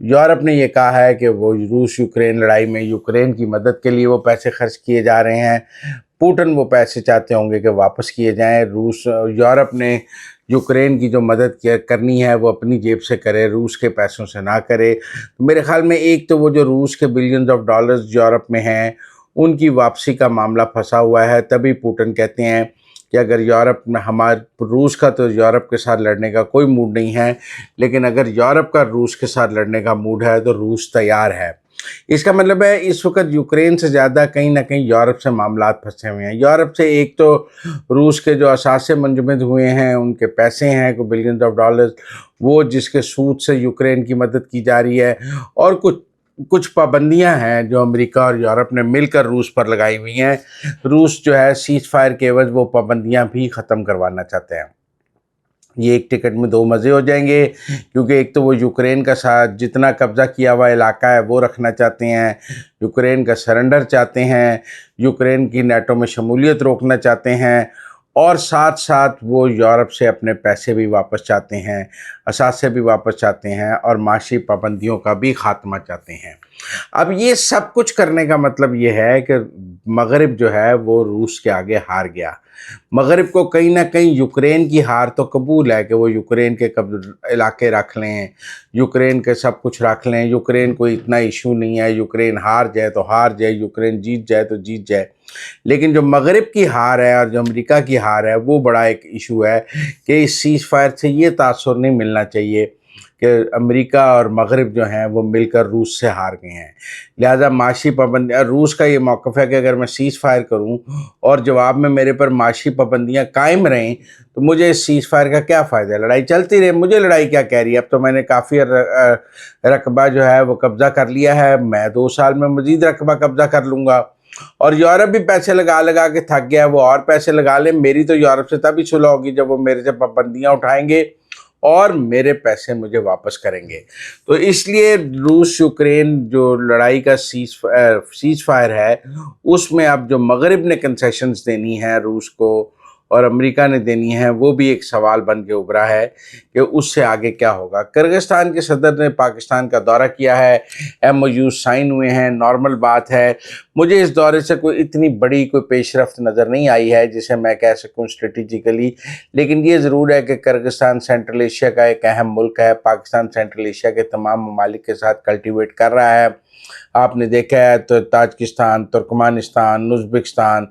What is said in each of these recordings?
Europe نے یہ کہا ہے کہ وہ روس یوکرین لڑائی میں یوکرین کی مدد کے لیے وہ پیسے خرچ کیے جا رہے ہیں. پوٹن وہ پیسے چاہتے ہوں گے کہ واپس کیے جائیں. یورپ نے یوکرین کی جو مدد کرنی ہے وہ اپنی جیب سے کرے، روس کے پیسوں سے نہ کرے. میرے خیال میں ایک تو وہ جو روس کے بلینز آف ڈالرز یورپ میں ہیں ان کی واپسی کا معاملہ پھنسا ہوا ہے. تبھی پوٹن کہتے ہیں کہ اگر روس کا تو یورپ کے ساتھ لڑنے کا کوئی موڈ نہیں ہے، لیکن اگر یورپ کا روس کے ساتھ لڑنے کا موڈ ہے تو روس تیار ہے. اس کا مطلب ہے اس وقت یوکرین سے زیادہ کہیں نہ کہیں یورپ سے معاملات پھنسے ہوئے ہیں. یورپ سے ایک تو روس کے جو اثاثے منجمد ہوئے ہیں، ان کے پیسے ہیں کو بلینز آف ڈالرز، وہ جس کے سود سے یوکرین کی مدد کی جا رہی ہے، اور کچھ پابندیاں ہیں جو امریکہ اور یورپ نے مل کر روس پر لگائی ہوئی ہیں. روس جو ہے سیز فائر کے عوض وہ پابندیاں بھی ختم کروانا چاہتے ہیں. یہ ایک ٹکٹ میں دو مزے ہو جائیں گے، کیونکہ ایک تو وہ یوکرین کا ساتھ جتنا قبضہ کیا ہوا علاقہ ہے وہ رکھنا چاہتے ہیں، یوکرین کا سرنڈر چاہتے ہیں، یوکرین کی نیٹو میں شمولیت روکنا چاہتے ہیں، اور ساتھ ساتھ وہ یورپ سے اپنے پیسے بھی واپس چاہتے ہیں، اثاثے بھی واپس چاہتے ہیں، اور معاشی پابندیوں کا بھی خاتمہ چاہتے ہیں. اب یہ سب کچھ کرنے کا مطلب یہ ہے کہ مغرب جو ہے وہ روس کے آگے ہار گیا. مغرب کو کہیں نہ کہیں یوکرین کی ہار تو قبول ہے کہ وہ یوکرین کے علاقے رکھ لیں، یوکرین کے سب کچھ رکھ لیں، یوکرین کوئی اتنا ایشو نہیں ہے، یوکرین ہار جائے تو ہار جائے، یوکرین جیت جائے تو جیت جائے. لیکن جو مغرب کی ہار ہے اور جو امریکہ کی ہار ہے وہ بڑا ایک ایشو ہے کہ اس سیز فائر سے یہ تاثر نہیں ملنا چاہیے کہ امریکہ اور مغرب جو ہیں وہ مل کر روس سے ہار گئے ہیں. لہٰذا معاشی پابندیاں، روس کا یہ موقف ہے کہ اگر میں سیز فائر کروں اور جواب میں میرے پر معاشی پابندیاں قائم رہیں تو مجھے اس سیز فائر کا کیا فائدہ ہے؟ لڑائی چلتی رہے، مجھے لڑائی کیا کہہ رہی ہے؟ اب تو میں نے کافی رقبہ جو ہے وہ قبضہ کر لیا ہے، میں 2 سال میں مزید رقبہ قبضہ کر لوں گا. اور یورپ بھی پیسے لگا کے تھک گیا ہے، وہ اور پیسے لگا لیں. میری تو یورپ سے تبھی صلح ہوگی جب وہ میرے سے پابندیاں اٹھائیں گے اور میرے پیسے مجھے واپس کریں گے. تو اس لیے روس یوکرین جو لڑائی کا سیز فائر ہے اس میں اب جو مغرب نے کنسیشنز دینی ہیں روس کو اور امریکہ نے دینی ہیں، وہ بھی ایک سوال بن کے ابھرا ہے کہ اس سے آگے کیا ہوگا. کرغزستان کے صدر نے پاکستان کا دورہ کیا ہے، MOU سائن ہوئے ہیں، نارمل بات ہے. مجھے اس دورے سے کوئی اتنی بڑی کوئی پیش رفت نظر نہیں آئی ہے جسے میں کہہ سکوں اسٹریٹجیکلی، لیکن یہ ضرور ہے کہ کرغزستان سینٹرل ایشیا کا ایک اہم ملک ہے. پاکستان سینٹرل ایشیا کے تمام ممالک کے ساتھ کلٹیویٹ کر رہا ہے. آپ نے دیکھا ہے تو تاجکستان، ترکمانستان، ازبکستان،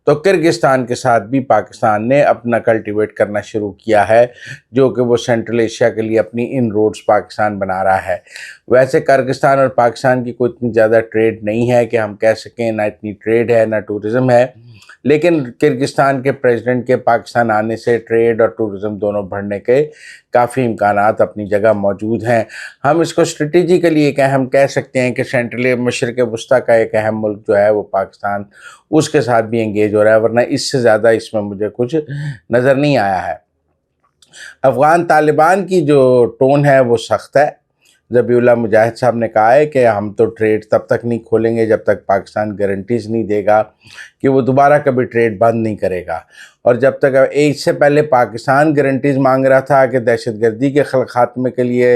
تو کرغزستان کے ساتھ بھی پاکستان نے اپنا کلٹیویٹ کرنا شروع کیا ہے، جو کہ وہ سینٹرل ایشیا کے لیے اپنی ان روڈز پاکستان بنا رہا ہے. ویسے کرغزستان اور پاکستان کی کوئی اتنی زیادہ ٹریڈ نہیں ہے کہ ہم کہہ سکیں نہ اتنی ٹریڈ ہے نہ ٹورزم ہے، لیکن کرغزستان کے پریزیڈنٹ کے پاکستان آنے سے ٹریڈ اور ٹورزم دونوں بڑھنے کے کافی امکانات اپنی جگہ موجود ہیں. ہم اس کو اسٹریٹجیکلی ایک اہم کہہ سکتے ہیں کہ سینٹرل مشرق وسطیٰ کا ایک اہم ملک جو ہے وہ پاکستان، اس کے ساتھ بھی انگیج ہو رہا ہے، ورنہ اس سے زیادہ اس میں مجھے کچھ نظر نہیں آیا ہے. افغان طالبان کی جو ٹون ہے وہ سخت ہے. ذبیح اللہ مجاہد صاحب نے کہا ہے کہ ہم تو ٹریڈ تب تک نہیں کھولیں گے جب تک پاکستان گارنٹیز نہیں دے گا کہ وہ دوبارہ کبھی ٹریڈ بند نہیں کرے گا. اور جب تک اس سے پہلے پاکستان گارنٹیز مانگ رہا تھا کہ دہشت گردی کے خاتمے کے لیے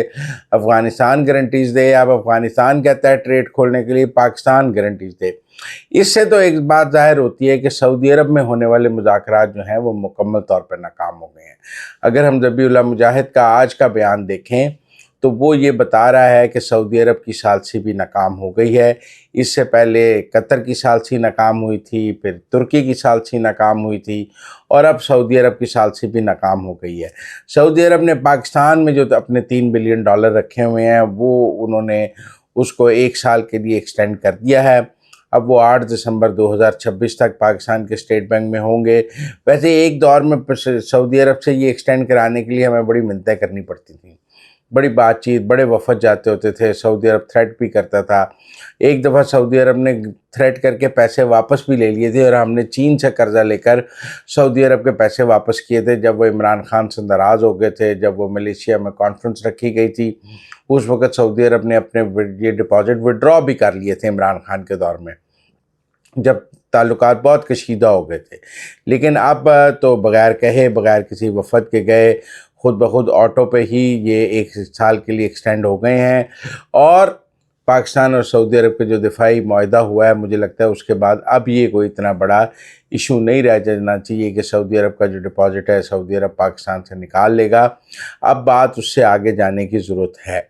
افغانستان گارنٹیز دے، اب افغانستان کہتا ہے ٹریڈ کھولنے کے لیے پاکستان گارنٹیز دے. اس سے تو ایک بات ظاہر ہوتی ہے کہ سعودی عرب میں ہونے والے مذاکرات جو ہیں وہ مکمل طور پر ناکام ہو گئے ہیں. اگر ہم ذبیح اللہ مجاہد کا آج کا بیان دیکھیں تو وہ یہ بتا رہا ہے کہ سعودی عرب کی ثالثی بھی ناکام ہو گئی ہے. اس سے پہلے قطر کی ثالثی ناکام ہوئی تھی، پھر ترکی کی ثالثی ناکام ہوئی تھی، اور اب سعودی عرب کی ثالثی بھی ناکام ہو گئی ہے. سعودی عرب نے پاکستان میں جو اپنے $3 بلین رکھے ہوئے ہیں وہ انہوں نے اس کو 1 سال کے لیے ایکسٹینڈ کر دیا ہے. اب وہ 8 دسمبر 2026 تک پاکستان کے اسٹیٹ بینک میں ہوں گے. ویسے ایک دور میں سعودی عرب سے یہ ایکسٹینڈ کرانے کے لیے ہمیں بڑی منتیں کرنی پڑتی تھیں، بڑی بات چیت، بڑے وفد جاتے ہوتے تھے، سعودی عرب تھریٹ بھی کرتا تھا. ایک دفعہ سعودی عرب نے تھریٹ کر کے پیسے واپس بھی لے لیے تھے، اور ہم نے چین سے قرضہ لے کر سعودی عرب کے پیسے واپس کیے تھے جب وہ عمران خان سے ناراض ہو گئے تھے. جب وہ ملیشیا میں کانفرنس رکھی گئی تھی اس وقت سعودی عرب نے اپنے یہ ڈپازٹ وڈرا بھی کر لیے تھے عمران خان کے دور میں، جب تعلقات بہت کشیدہ ہو گئے تھے. لیکن اب تو بغیر کہے، بغیر کسی وفد کے گئے، خود بخود آٹو پہ ہی یہ 1 سال کے لیے ایکسٹینڈ ہو گئے ہیں، اور پاکستان اور سعودی عرب کے جو دفاعی معاہدہ ہوا ہے، مجھے لگتا ہے اس کے بعد اب یہ کوئی اتنا بڑا ایشو نہیں رہ جانا چاہیے کہ سعودی عرب کا جو ڈپازٹ ہے سعودی عرب پاکستان سے نکال لے گا۔ اب بات اس سے آگے جانے کی ضرورت ہے۔